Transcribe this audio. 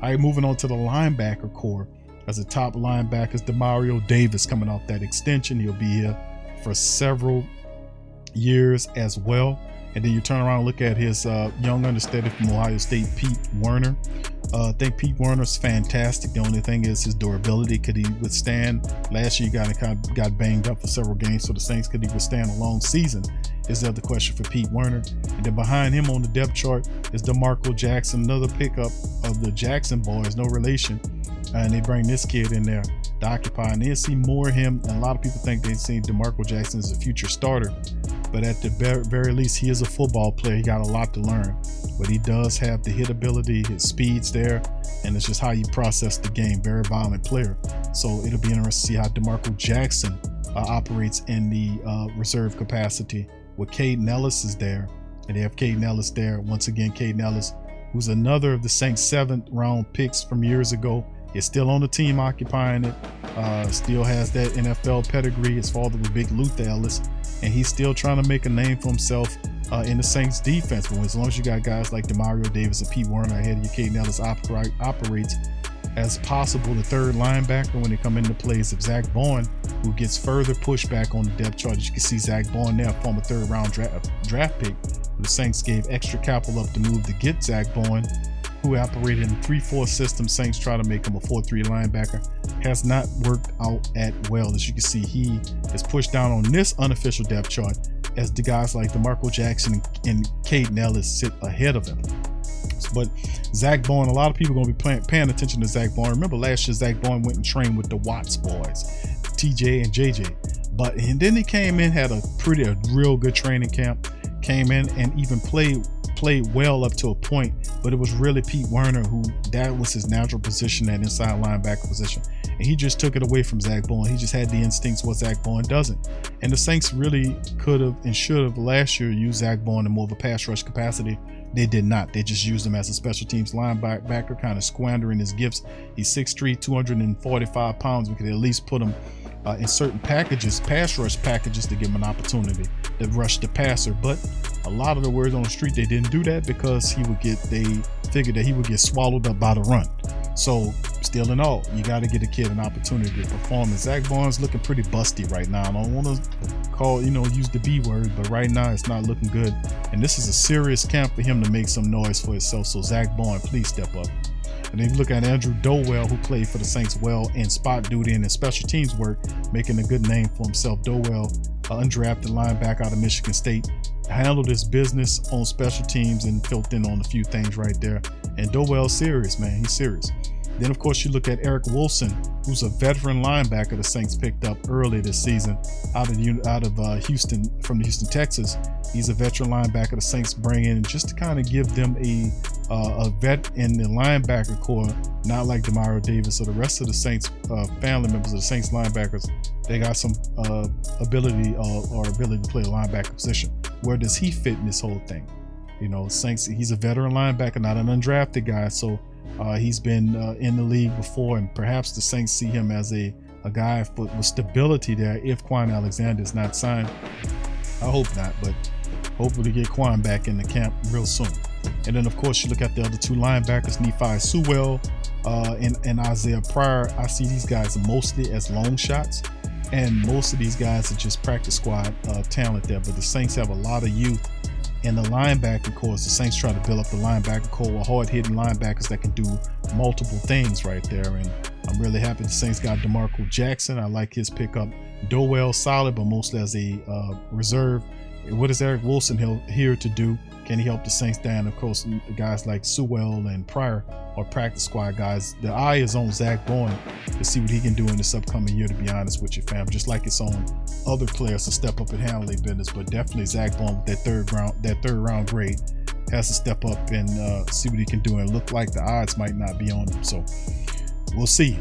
All right, moving on to the linebacker core. As the top linebackers, Demario Davis coming off that extension. He'll be here for several years as well. And then you turn around and look at his young understudy from Ohio State, Pete Werner. I think Pete Werner's fantastic. The only thing is his durability. Could he withstand? Last year, he got banged up for several games for the Saints. Could he withstand a long season? Is the other question for Pete Werner. And then behind him on the depth chart is Demarco Jackson, another pickup of the Jackson boys, no relation. And they bring this kid in there to occupy, and they'll see more of him. And a lot of people think they've seen Demarco Jackson as a future starter, but at the very least, he is a football player. He got a lot to learn, but he does have the hit ability, his speed's there, and it's just how you process the game. Very violent player. So it'll be interesting to see how Demarco Jackson operates in the reserve capacity. With Caden Ellis is there, and they have Caden Ellis there. Once again, Caden Ellis, who's another of the Saints 7th round picks from years ago, is still on the team occupying it. Still has that NFL pedigree. His father was Big Luther Ellis, and he's still trying to make a name for himself in the Saints defense. But as long as you got guys like Demario Davis and Pete Werner ahead of you, Caden Ellis operates as possible the third linebacker when they come into plays of Zach Bowen, who gets further pushback on the depth chart. As you can see, Zach Bowen there, former third round draft pick. The Saints gave extra capital up to move to get Zach Bowen, who operated in a 3-4 system. Saints try to make him a 4-3 linebacker. Has not worked out at well. As you can see, he is pushed down on this unofficial depth chart as the guys like Demarco Jackson and Caden Ellis sit ahead of him. But Zach Bowen, a lot of people are going to be paying attention to Zach Bowen. Remember last year, Zach Bowen went and trained with the Watts boys, TJ and JJ. And then he came in, had a real good training camp, came in and even played well up to a point, but it was really Pete Werner that was his natural position, that inside linebacker position, and he just took it away from Zach Bowen. He just had the instincts what Zach Bowen doesn't. And the Saints really could have and should have last year used Zach Bowen in more of a pass rush capacity. They did not. They just used him as a special teams linebacker, kind of squandering his gifts. He's 6'3", 245 pounds. We could at least put him in certain packages, pass rush packages, to give him an opportunity to rush the passer. But a lot of the words on the street, they didn't do that because they figured that he would get swallowed up by the run. So still in all, you got to get a kid an opportunity to perform. And Zach Bowen's looking pretty busty right now. I don't want to use the B word, but right now it's not looking good. And this is a serious camp for him to make some noise for himself. So Zach Bowen, please step up. And then you look at Andrew Dowell, who played for the Saints well in spot duty and in special teams work, making a good name for himself. Dowell, undrafted linebacker out of Michigan State, handled his business on special teams and filled in on a few things right there. And Dowell's serious, man. He's serious. Then, of course, you look at Eric Wilson, who's a veteran linebacker the Saints picked up early this season out of Houston, from Houston, Texas. He's a veteran linebacker the Saints bring in just to kind of give them a vet in the linebacker core, not like Demario Davis or the rest of the Saints family members of the Saints linebackers. They got some ability to play the linebacker position. Where does he fit in this whole thing? Saints, he's a veteran linebacker, not an undrafted guy, so he's been in the league before, and perhaps the Saints see him as a guy with stability there if Quan Alexander is not signed. I hope not, but hopefully get Quan back in the camp real soon. And then, of course, you look at the other two linebackers, Nephi Sewell and Isaiah Pryor. I see these guys mostly as long shots, and most of these guys are just practice squad talent there. But the Saints have a lot of youth in the linebacker core. The Saints try to build up the linebacker core with hard-hitting linebackers that can do multiple things right there. And I'm really happy the Saints got Demarco Jackson. I like his pickup. Dowell solid, but mostly as a reserve. What is Eric Wilson here to do? Can he help the Saints down? Of course, guys like Sewell and Pryor are practice squad guys. The eye is on Zach Bowen to see what he can do in this upcoming year, to be honest with you, fam. Just like it's on other players to step up and handle their business. But definitely Zach Bowen with that third round grade has to step up and see what he can do. And look like the odds might not be on him. So we'll see.